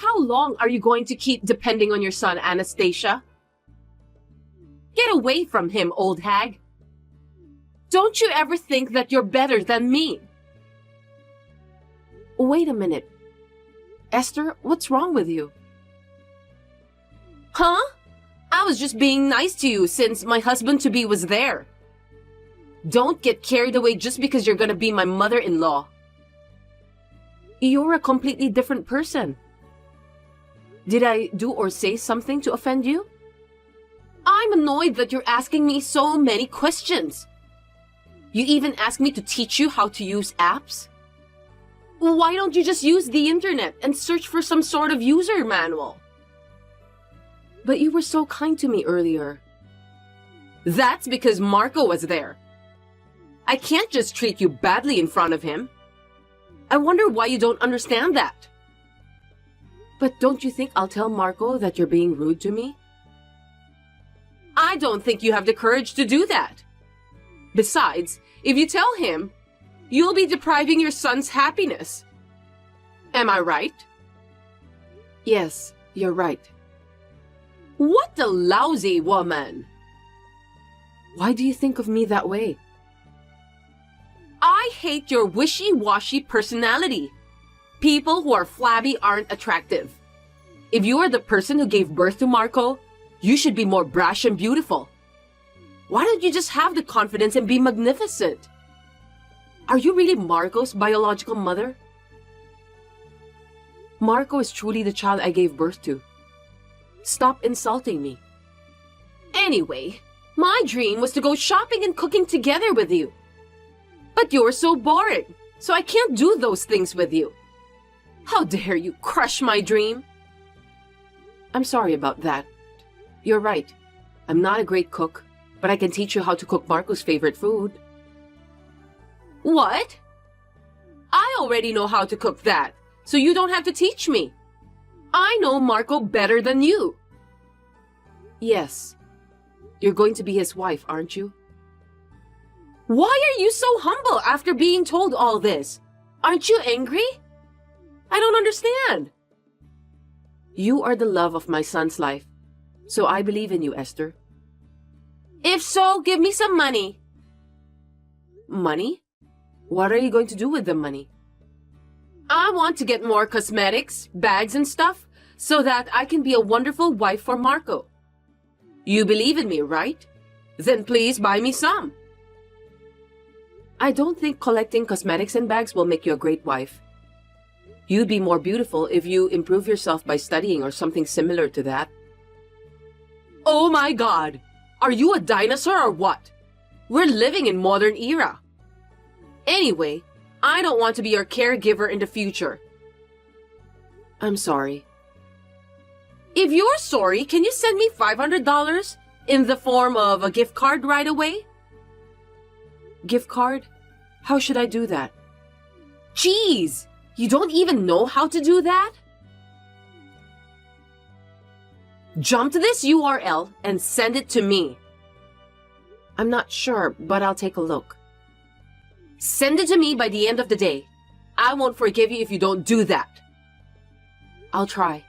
How long are you going to keep depending on your son, Anastasia? Get away from him, old hag. Don't you ever think that you're better than me? Wait a minute. Esther, what's wrong with you? Huh? I was just being nice to you since my husband-to-be was there. Don't get carried away just because you're gonna be my mother-in-law. You're a completely different person. Did I do or say something to offend you? I'm annoyed that you're asking me so many questions. You even asked me to teach you how to use apps? Why don't you just use the internet and search for some sort of user manual? But you were so kind to me earlier. That's because Marco was there. I can't just treat you badly in front of him. I wonder why you don't understand that. But don't you think I'll tell Marco that you're being rude to me? I don't think you have the courage to do that. Besides, if you tell him, you'll be depriving your son's happiness. Am I right? Yes, you're right. What a lousy woman! Why do you think of me that way? I hate your wishy-washy personality. People who are flabby aren't attractive. If you are the person who gave birth to Marco, you should be more brash and beautiful. Why don't you just have the confidence and be magnificent? Are you really Marco's biological mother? Marco is truly the child I gave birth to. Stop insulting me. Anyway, my dream was to go shopping and cooking together with you. But you're so boring, so I can't do those things with you. How dare you crush my dream? I'm sorry about that. You're right. I'm not a great cook, but I can teach you how to cook Marco's favorite food. What? I already know how to cook that, so you don't have to teach me. I know Marco better than you. Yes. You're going to be his wife, aren't you? Why are you so humble after being told all this? Aren't you angry? I don't understand. You are the love of my son's life, so I believe in you, Esther. If so, give me some money. Money? What are you going to do with the money? I want to get more cosmetics, bags and stuff, so that I can be a wonderful wife for Marco. You believe in me, right? Then please buy me some. I don't think collecting cosmetics and bags will make you a great wife. You'd be more beautiful if you improve yourself by studying or something similar to that. Oh my God! Are you a dinosaur or what? We're living in modern era. Anyway, I don't want to be your caregiver in the future. I'm sorry. If you're sorry, can you send me $500 in the form of a gift card right away? Gift card? How should I do that? Jeez! You don't even know how to do that? Jump to this URL and send it to me. I'm not sure, but I'll take a look. Send it to me by the end of the day. I won't forgive you if you don't do that. I'll try.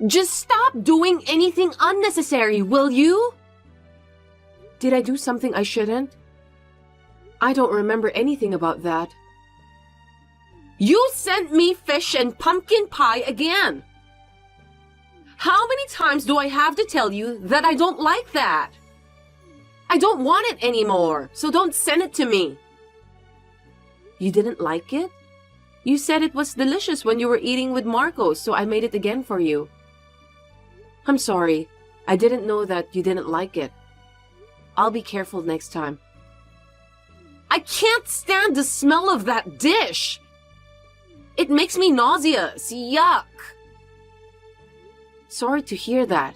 Just stop doing anything unnecessary, will you? Did I do something I shouldn't? I don't remember anything about that. You sent me fish and pumpkin pie again. How many times do I have to tell you that I don't like that? I don't want it anymore, so don't send it to me. You didn't like it? You said it was delicious when you were eating with Marco, so I made it again for you. I'm sorry. I didn't know that you didn't like it. I'll be careful next time. I can't stand the smell of that dish. It makes me nauseous. Yuck. Sorry to hear that.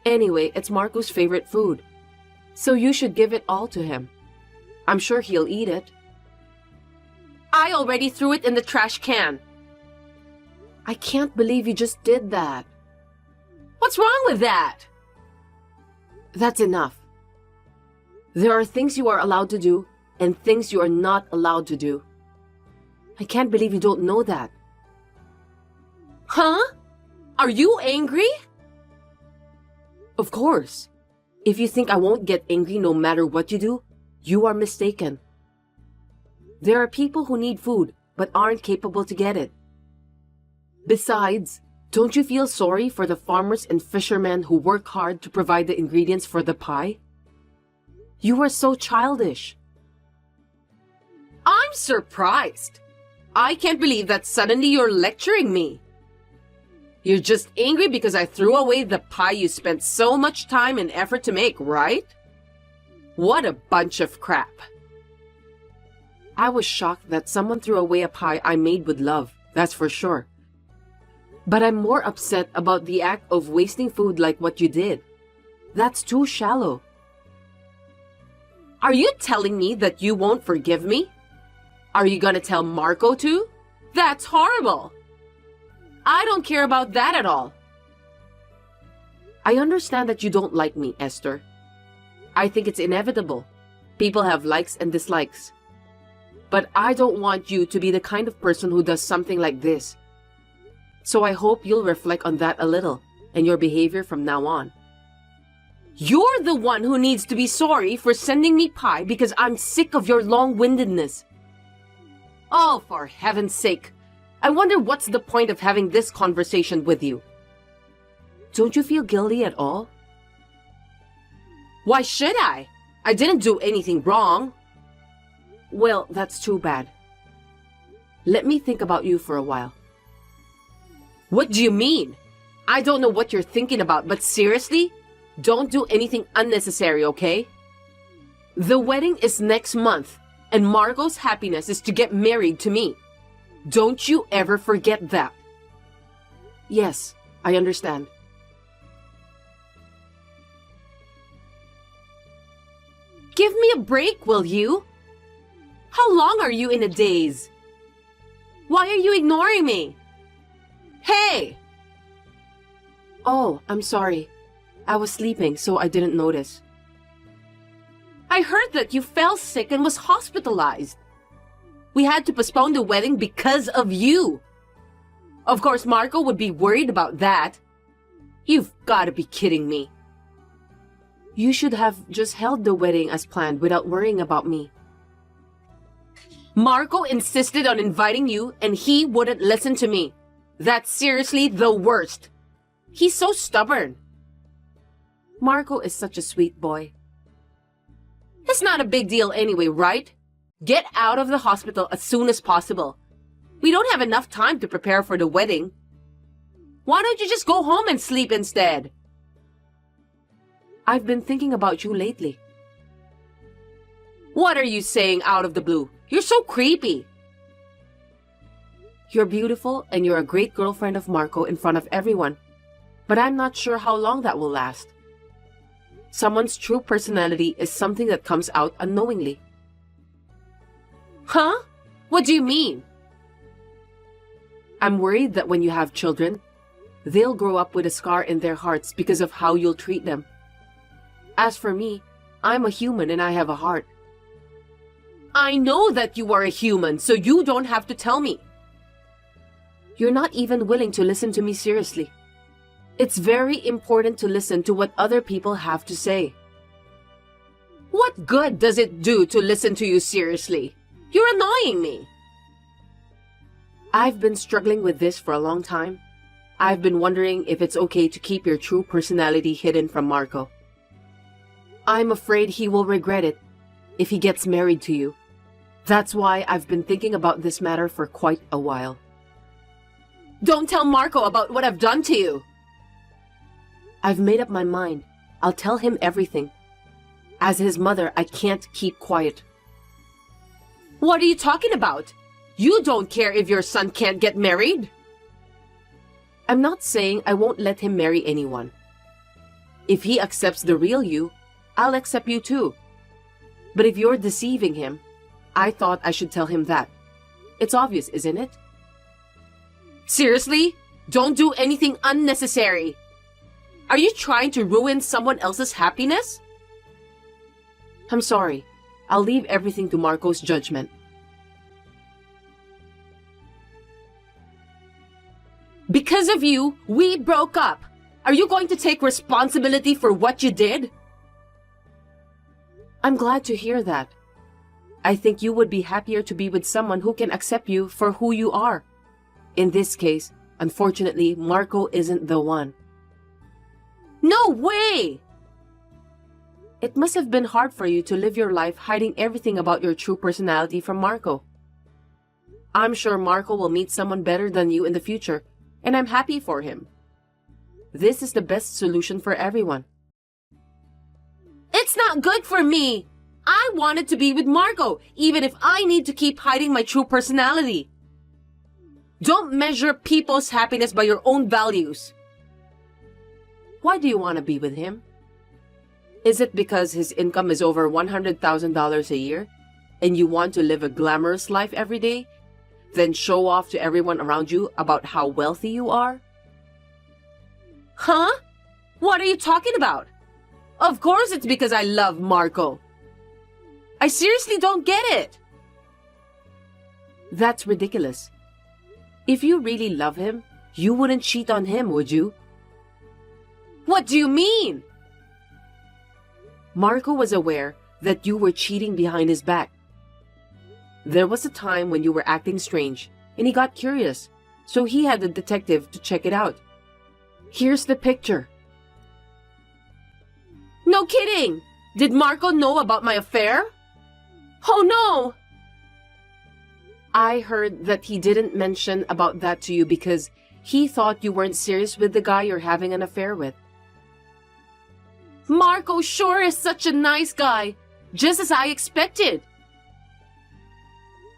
Anyway, it's Marco's favorite food. So you should give it all to him. I'm sure he'll eat it. I already threw it in the trash can. I can't believe you just did that. What's wrong with that? That's enough. There are things you are allowed to do and things you are not allowed to do. I can't believe you don't know that. Huh? Are you angry? Of course. If you think I won't get angry no matter what you do, you are mistaken. There are people who need food but aren't capable to get it. Besides, don't you feel sorry for the farmers and fishermen who work hard to provide the ingredients for the pie? You are so childish. I'm surprised. I can't believe that suddenly you're lecturing me. You're just angry because I threw away the pie you spent so much time and effort to make, right? What a bunch of crap. I was shocked that someone threw away a pie I made with love, that's for sure. But I'm more upset about the act of wasting food like what you did. That's too shallow. Are you telling me that you won't forgive me? Are you gonna tell Marco too? That's horrible. I don't care about that at all. I understand that you don't like me, Esther. I think it's inevitable. People have likes and dislikes. But I don't want you to be the kind of person who does something like this. So I hope you'll reflect on that a little and your behavior from now on. You're the one who needs to be sorry for sending me pie because I'm sick of your long-windedness. Oh, for heaven's sake. I wonder what's the point of having this conversation with you. Don't you feel guilty at all? Why should I? I didn't do anything wrong. Well, that's too bad. Let me think about you for a while. What do you mean? I don't know what you're thinking about, but seriously? Don't do anything unnecessary, okay? The wedding is next month, and Marco's happiness is to get married to me. Don't you ever forget that. Yes, I understand. Give me a break, will you? How long are you in a daze? Why are you ignoring me? Hey! Oh, I'm sorry. I was sleeping, so I didn't notice. I heard that you fell sick and was hospitalized. We had to postpone the wedding because of you. Of course, Marco would be worried about that. You've got to be kidding me. You should have just held the wedding as planned without worrying about me. Marco insisted on inviting you and he wouldn't listen to me. That's seriously the worst. He's so stubborn. Marco is such a sweet boy. It's not a big deal anyway, right? Get out of the hospital as soon as possible. We don't have enough time to prepare for the wedding. Why don't you just go home and sleep instead? I've been thinking about you lately. What are you saying out of the blue? You're so creepy. You're beautiful and you're a great girlfriend of Marco in front of everyone. But I'm not sure how long that will last. Someone's true personality is something that comes out unknowingly. Huh? What do you mean? I'm worried that when you have children, they'll grow up with a scar in their hearts because of how you'll treat them. As for me, I'm a human and I have a heart. I know that you are a human, so you don't have to tell me. You're not even willing to listen to me seriously. It's very important to listen to what other people have to say. What good does it do to listen to you seriously? You're annoying me. I've been struggling with this for a long time. I've been wondering if it's okay to keep your true personality hidden from Marco. I'm afraid he will regret it if he gets married to you. That's why I've been thinking about this matter for quite a while. Don't tell Marco about what I've done to you. I've made up my mind. I'll tell him everything. As his mother, I can't keep quiet. What are you talking about? You don't care if your son can't get married? I'm not saying I won't let him marry anyone. If he accepts the real you, I'll accept you too. But if you're deceiving him, I thought I should tell him that. It's obvious, isn't it? Seriously? Don't do anything unnecessary. Are you trying to ruin someone else's happiness? I'm sorry. I'll leave everything to Marco's judgment. Because of you, we broke up. Are you going to take responsibility for what you did? I'm glad to hear that. I think you would be happier to be with someone who can accept you for who you are. In this case, unfortunately, Marco isn't the one. No way! It must have been hard for you to live your life hiding everything about your true personality from Marco. I'm sure Marco will meet someone better than you in the future, and I'm happy for him. This is the best solution for everyone. It's not good for me! I wanted to be with Marco, even if I need to keep hiding my true personality. Don't measure people's happiness by your own values. Why do you want to be with him? Is it because his income is over $100,000 a year, and you want to live a glamorous life every day, then show off to everyone around you about how wealthy you are? Huh? What are you talking about? Of course it's because I love Marco. I seriously don't get it. That's ridiculous. If you really love him, you wouldn't cheat on him, would you? What do you mean? Marco was aware that you were cheating behind his back. There was a time when you were acting strange, and he got curious, so he had a detective to check it out. Here's the picture. No kidding! Did Marco know about my affair? Oh no! I heard that he didn't mention about that to you because he thought you weren't serious with the guy you're having an affair with. Marco sure is such a nice guy, just as I expected.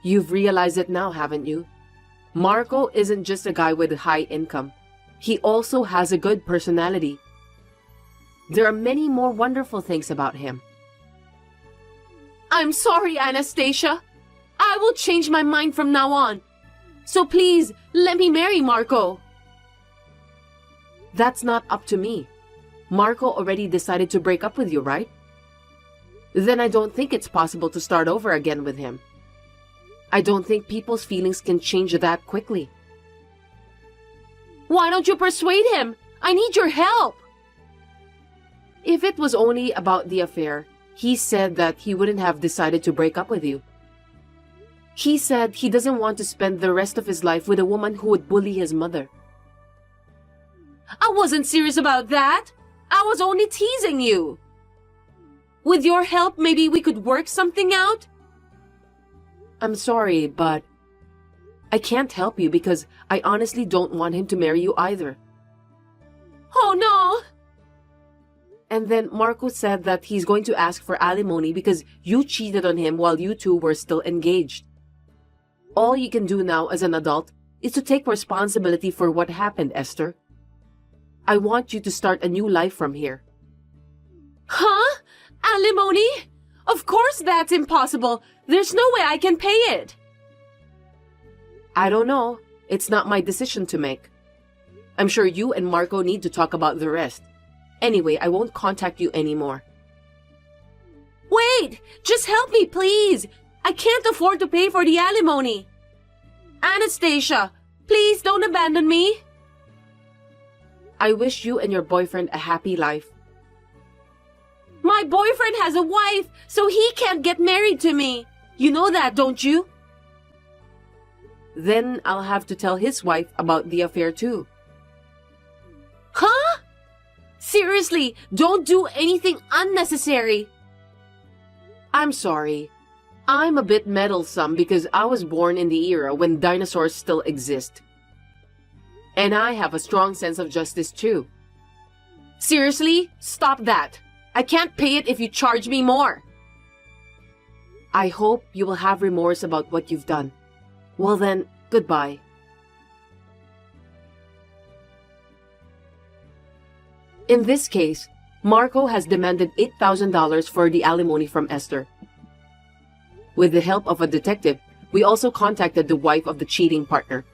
You've realized it now, haven't you? Marco isn't just a guy with a high income. He also has a good personality. There are many more wonderful things about him. I'm sorry, Anastasia. I will change my mind from now on. So please, let me marry Marco. That's not up to me. Marco already decided to break up with you, right? Then I don't think it's possible to start over again with him. I don't think people's feelings can change that quickly. Why don't you persuade him? I need your help. If it was only about the affair, he said that he wouldn't have decided to break up with you. He said he doesn't want to spend the rest of his life with a woman who would bully his mother. I wasn't serious about that. I was only teasing you. With your help, maybe we could work something out? I'm sorry, but I can't help you because I honestly don't want him to marry you either. Oh no! And then Marco said that he's going to ask for alimony because you cheated on him while you two were still engaged. All you can do now as an adult is to take responsibility for what happened, Esther. I want you to start a new life from here. Huh? Alimony? Of course that's impossible. There's no way I can pay it. I don't know. It's not my decision to make. I'm sure you and Marco need to talk about the rest. Anyway, I won't contact you anymore. Wait! Just help me, please! I can't afford to pay for the alimony. Anastasia, please don't abandon me. I wish you and your boyfriend a happy life. My boyfriend has a wife, so he can't get married to me. You know that, don't you? Then I'll have to tell his wife about the affair too. Huh? Seriously, don't do anything unnecessary. I'm sorry. I'm a bit meddlesome because I was born in the era when dinosaurs still exist. And I have a strong sense of justice too. Seriously, stop that. I can't pay it if you charge me more. I hope you will have remorse about what you've done. Well then, goodbye. In this case, Marco has demanded $8,000 for the alimony from Esther. With the help of a detective, we also contacted the wife of the cheating partner.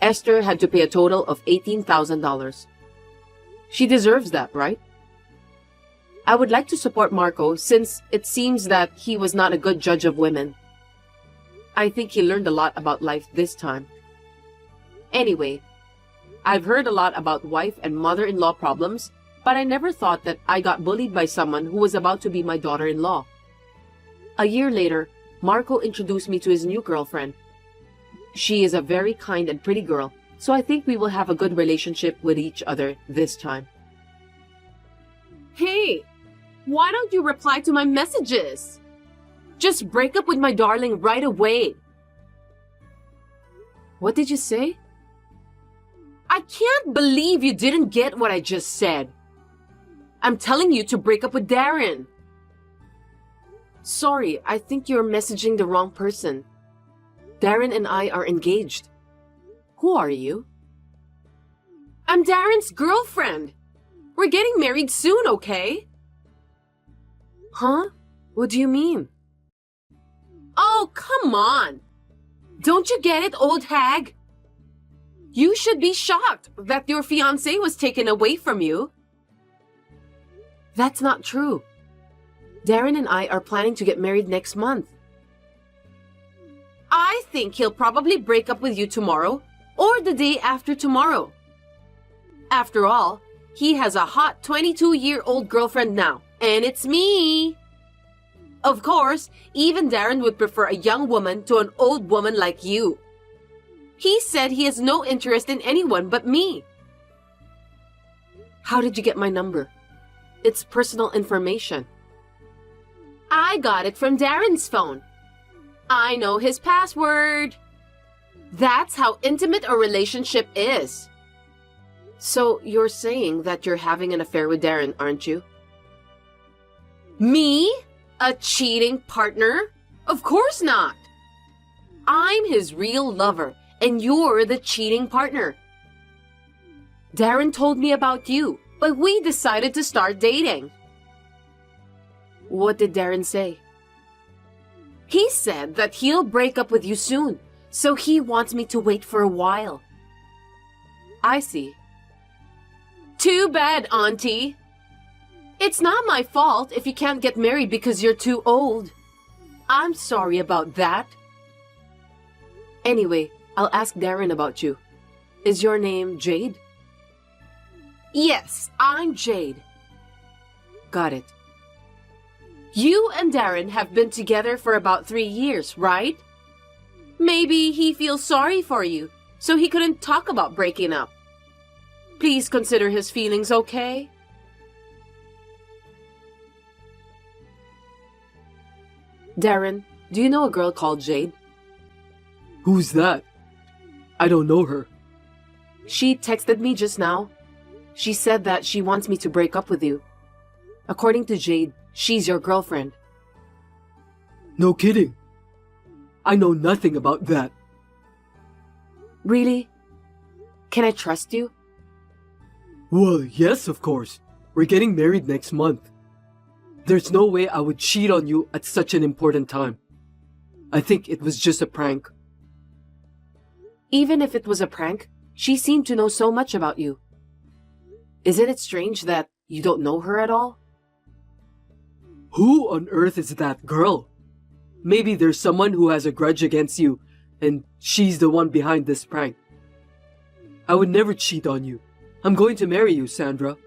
Esther had to pay a total of $18,000. She deserves that, right? I would like to support Marco since it seems that he was not a good judge of women. I think he learned a lot about life this time. Anyway, I've heard a lot about wife and mother-in-law problems, but I never thought that I got bullied by someone who was about to be my daughter-in-law. A year later, Marco introduced me to his new girlfriend. She is a very kind and pretty girl, so I think we will have a good relationship with each other this time. Hey, why don't you reply to my messages? Just break up with my darling right away. What did you say? I can't believe you didn't get what I just said. I'm telling you to break up with Darren. Sorry, I think you're messaging the wrong person. Darren and I are engaged. Who are you? I'm Darren's girlfriend. We're getting married soon, okay? Huh? What do you mean? Oh, come on. Don't you get it, old hag? You should be shocked that your fiancé was taken away from you. That's not true. Darren and I are planning to get married next month. I think he'll probably break up with you tomorrow or the day after tomorrow. After all, he has a hot 22-year-old girlfriend now, and it's me. Of course, even Darren would prefer a young woman to an old woman like you. He said he has no interest in anyone but me. How did you get my number? It's personal information. I got it from Darren's phone. I know his password. That's how intimate a relationship is. So you're saying that you're having an affair with Darren, aren't you? Me? A cheating partner? Of course not. I'm his real lover, and you're the cheating partner. Darren told me about you, but we decided to start dating. What did Darren say? He said that he'll break up with you soon, so he wants me to wait for a while. I see. Too bad, Auntie. It's not my fault if you can't get married because you're too old. I'm sorry about that. Anyway, I'll ask Darren about you. Is your name Jade? Yes, I'm Jade. Got it. You and Darren have been together for about 3 years, right? Maybe he feels sorry for you, so he couldn't talk about breaking up. Please consider his feelings, okay? Darren, do you know a girl called Jade? Who's that? I don't know her. She texted me just now. She said that she wants me to break up with you. According to Jade, she's your girlfriend. No kidding. I know nothing about that. Really? Can I trust you? Well, yes, of course. We're getting married next month. There's no way I would cheat on you at such an important time. I think it was just a prank. Even if it was a prank, she seemed to know so much about you. Isn't it strange that you don't know her at all? Who on earth is that girl? Maybe there's someone who has a grudge against you, and she's the one behind this prank. I would never cheat on you. I'm going to marry you, Sandra.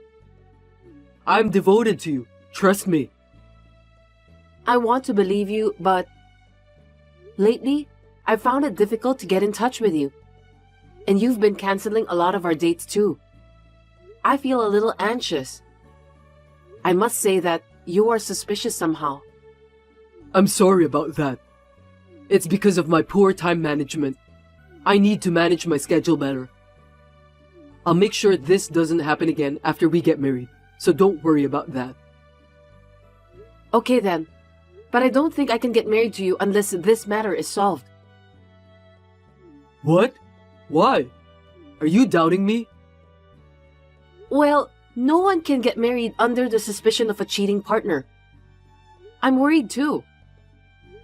I'm devoted to you. Trust me. I want to believe you, but lately, I've found it difficult to get in touch with you. And you've been canceling a lot of our dates too. I feel a little anxious. I must say that you are suspicious somehow. I'm sorry about that. It's because of my poor time management. I need to manage my schedule better. I'll make sure this doesn't happen again after we get married, so don't worry about that. Okay then, but I don't think I can get married to you unless this matter is solved. What? Why? Are you doubting me? Well, no one can get married under the suspicion of a cheating partner. I'm worried too.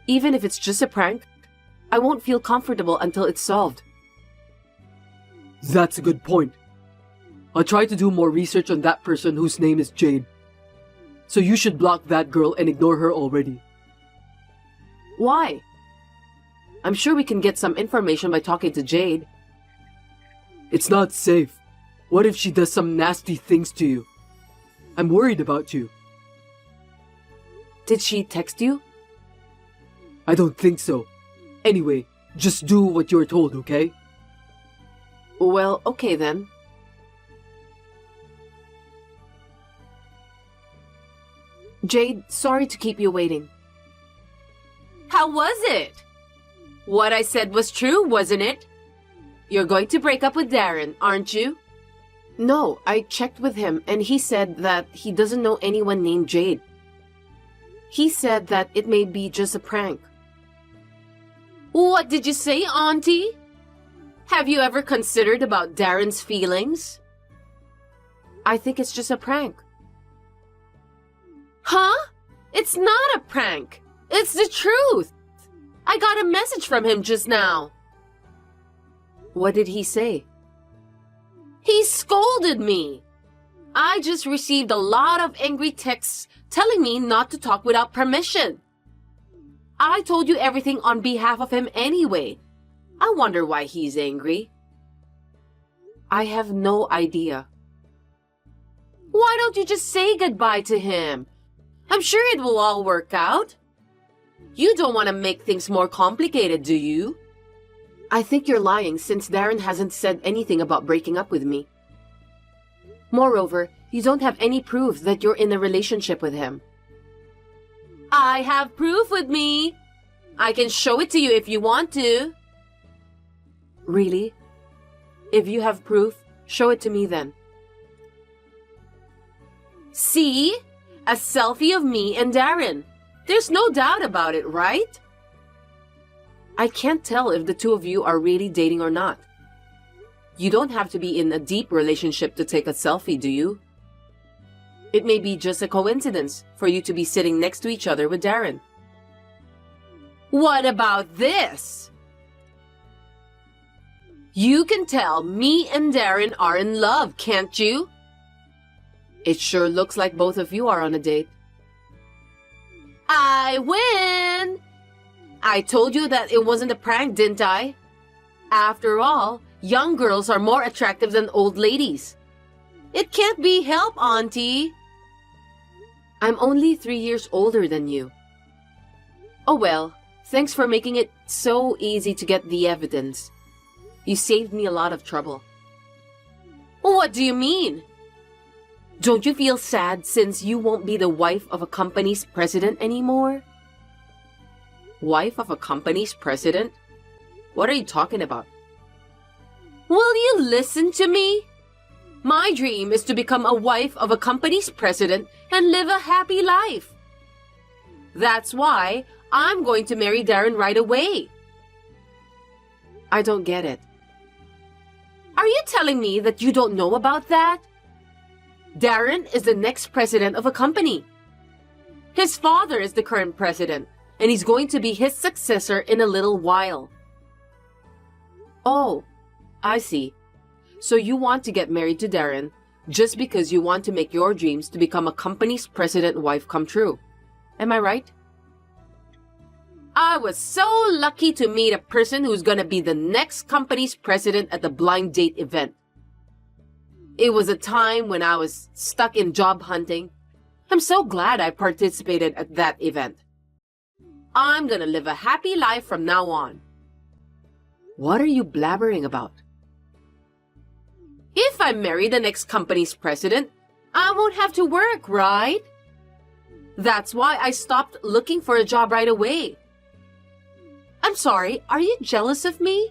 Even if it's just a prank, I won't feel comfortable until it's solved. That's a good point. I'll try to do more research on that person whose name is Jade. So you should block that girl and ignore her already. Why? I'm sure we can get some information by talking to Jade. It's not safe. What if she does some nasty things to you? I'm worried about you. Did she text you? I don't think so. Anyway, just do what you're told, okay? Well, okay then. Jade, sorry to keep you waiting. How was it? What I said was true, wasn't it? You're going to break up with Darren, aren't you? No, I checked with him and he said that he doesn't know anyone named Jade. He said that it may be just a prank. What did you say, Auntie? Have you ever considered about Darren's feelings? I think it's just a prank. Huh? It's not a prank. It's the truth. I got a message from him just now. What did he say? He scolded me. I just received a lot of angry texts telling me not to talk without permission. I told you everything on behalf of him anyway. I wonder why he's angry. I have no idea. Why don't you just say goodbye to him? I'm sure it will all work out. You don't want to make things more complicated, do you? I think you're lying since Darren hasn't said anything about breaking up with me. Moreover, you don't have any proof that you're in a relationship with him. I have proof with me. I can show it to you if you want to. Really? If you have proof, show it to me then. See? A selfie of me and Darren. There's no doubt about it, right? I can't tell if the two of you are really dating or not. You don't have to be in a deep relationship to take a selfie, do you? It may be just a coincidence for you to be sitting next to each other with Darren. What about this? You can tell me and Darren are in love, can't you? It sure looks like both of you are on a date. I win! I told you that it wasn't a prank, didn't I? After all, young girls are more attractive than old ladies. It can't be helped, Auntie. I'm only 3 years older than you. Oh well, thanks for making it so easy to get the evidence. You saved me a lot of trouble. What do you mean? Don't you feel sad since you won't be the wife of a company's president anymore? Wife of a company's president? What are you talking about? Will you listen to me? My dream is to become a wife of a company's president and live a happy life. That's why I'm going to marry Darren right away. I don't get it. Are you telling me that you don't know about that? Darren is the next president of a company. His father is the current president, and he's going to be his successor in a little while. Oh, I see. So you want to get married to Darren just because you want to make your dreams to become a company's president wife come true. Am I right? I was so lucky to meet a person who's going to be the next company's president at the blind date event. It was a time when I was stuck in job hunting. I'm so glad I participated at that event. I'm gonna live a happy life from now on. What are you blabbering about? If I marry the next company's president, I won't have to work, right? That's why I stopped looking for a job right away. I'm sorry, are you jealous of me?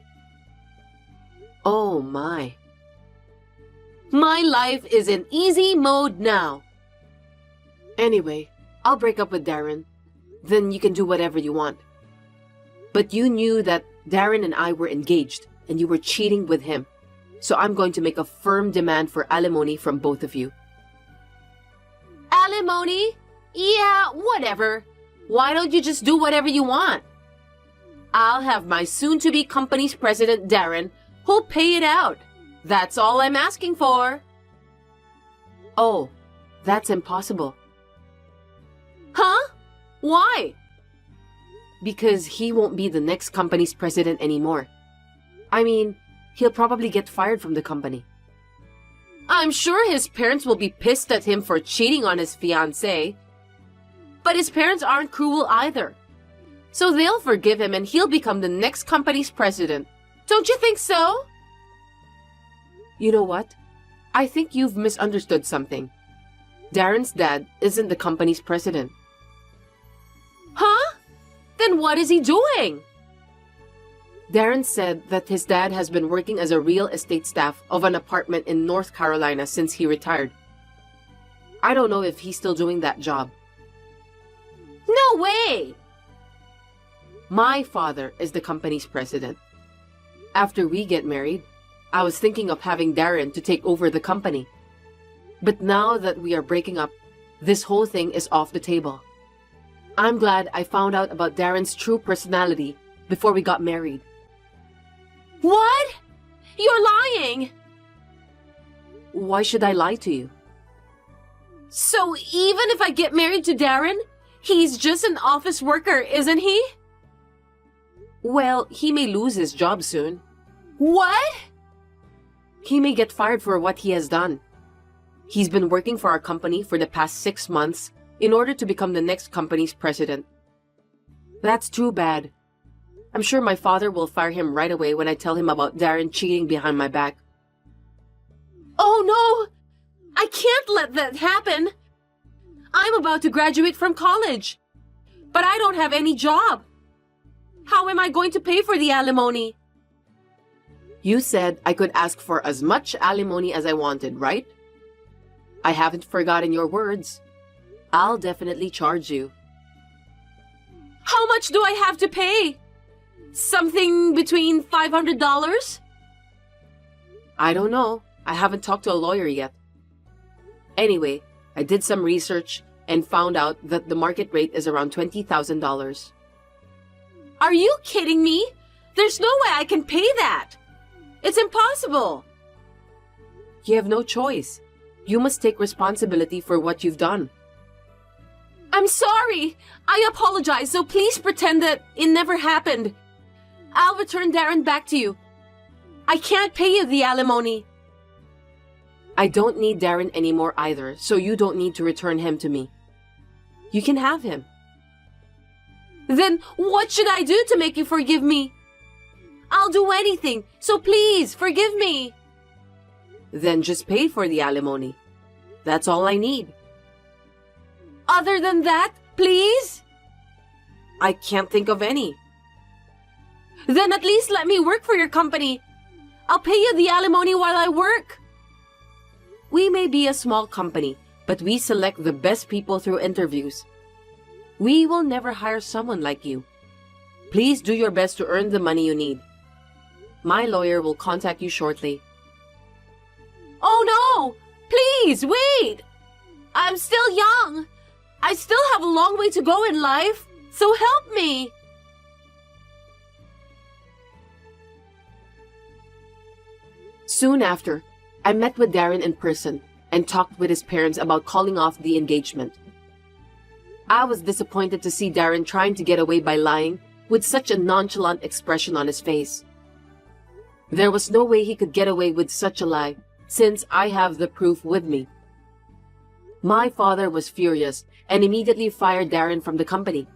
Oh my. My life is in easy mode now. Anyway, I'll break up with Darren. Then you can do whatever you want. But you knew that Darren and I were engaged and you were cheating with him. So I'm going to make a firm demand for alimony from both of you. Alimony? Yeah, whatever. Why don't you just do whatever you want? I'll have my soon-to-be company's president, Darren, who'll pay it out. That's all I'm asking for. Oh, that's impossible. Huh? Why? Because he won't be the next company's president anymore. I mean, he'll probably get fired from the company. I'm sure his parents will be pissed at him for cheating on his fiancée. But his parents aren't cruel either. So they'll forgive him and he'll become the next company's president. Don't you think so? You know what? I think you've misunderstood something. Darren's dad isn't the company's president. Huh? Then what is he doing? Darren said that his dad has been working as a real estate staff of an apartment in North Carolina since he retired. I don't know if he's still doing that job. No way! My father is the company's president. After we get married, I was thinking of having Darren to take over the company. But now that we are breaking up, this whole thing is off the table. I'm glad I found out about Darren's true personality before we got married. What? You're lying! Why should I lie to you? So even if I get married to Darren, he's just an office worker, isn't he? Well, he may lose his job soon. What? He may get fired for what he has done. He's been working for our company for the past 6 months in order to become the next company's president. That's too bad. I'm sure my father will fire him right away when I tell him about Darren cheating behind my back. Oh no! I can't let that happen! I'm about to graduate from college, but I don't have any job. How am I going to pay for the alimony? You said I could ask for as much alimony as I wanted, right? I haven't forgotten your words. I'll definitely charge you. How much do I have to pay? Something between $500? I don't know. I haven't talked to a lawyer yet. Anyway, I did some research and found out that the market rate is around $20,000. Are you kidding me? There's no way I can pay that. It's impossible. You have no choice. You must take responsibility for what you've done. I'm sorry. I apologize, so please pretend that it never happened. I'll return Darren back to you. I can't pay you the alimony. I don't need Darren anymore either, so you don't need to return him to me. You can have him. Then what should I do to make you forgive me? I'll do anything, so please forgive me. Then just pay for the alimony. That's all I need. Other than that, please? I can't think of any. Then at least let me work for your company. I'll pay you the alimony while I work. We may be a small company, but we select the best people through interviews. We will never hire someone like you. Please do your best to earn the money you need. My lawyer will contact you shortly. Oh no! Please, wait! I'm still young. I still have a long way to go in life, so help me! Soon after, I met with Darren in person and talked with his parents about calling off the engagement. I was disappointed to see Darren trying to get away by lying with such a nonchalant expression on his face. There was no way he could get away with such a lie, since I have the proof with me. My father was furious and immediately fired Darren from the company.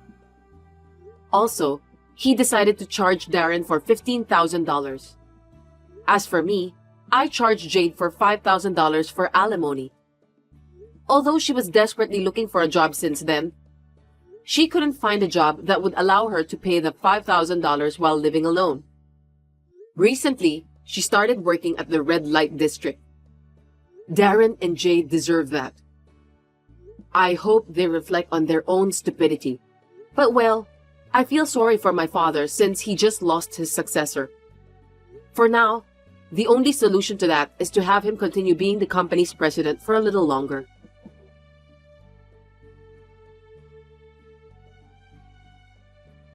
Also, he decided to charge Darren for $15,000. As for me, I charged Jade for $5,000 for alimony. Although she was desperately looking for a job since then, she couldn't find a job that would allow her to pay the $5,000 while living alone. Recently, she started working at the red light district. Darren and Jade deserve that. I hope they reflect on their own stupidity. But well, I feel sorry for my father since he just lost his successor. For now, the only solution to that is to have him continue being the company's president for a little longer.